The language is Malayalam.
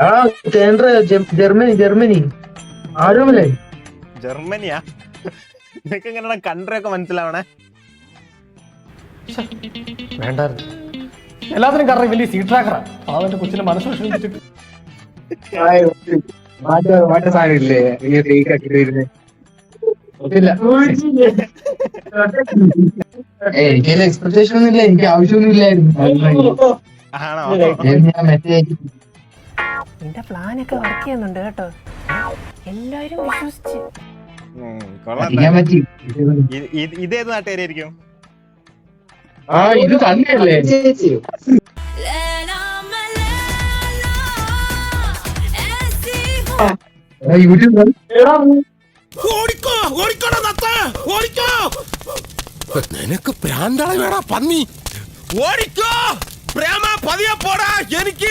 ആ കേന്ദ്ര ജർമ്മനി ആരുമല്ലേ? ജർമ്മനിയാ? നിനക്ക് എങ്ങനെയാണ് കൺട്രി ഒക്കെ മനസ്സിലാവണേ? വേണ്ടായിരുന്നു. എല്ലാത്തിനും കാരണം വലിയ സീ ട്രാക്കറാ. അവന്റെ കൊച്ചിന്റെ മനസ്സ് വിഷമിച്ചിട്ട് മറ്റേ സാധനം ഇല്ലേ എനിക്ക് എക്സ്പെക്ടേഷൻ ഒന്നും ഇല്ല, എനിക്ക് ആവശ്യമൊന്നും ഇല്ലായിരുന്നു. ആണോ? ഞാൻ മറ്റേ നിന്റെ പ്ലാനൊക്കെ വർക്ക് ചെയ്യുന്നുണ്ട് കേട്ടോ, എല്ലാരും വിശ്വസിച്ച്. കൊള്ളാം. ഞാൻ പറ്റി. ഇതേത് നാട്ടുകാരായിരിക്കും? ആ ഇത് തന്നെയല്ലേ യൂട്യൂബ്. നിനക്ക് പ്രാന്താളി വേടാ പന്നി. ഓടിക്കോ പ്രേമ, പതിയെ പോടാ. എനിക്ക്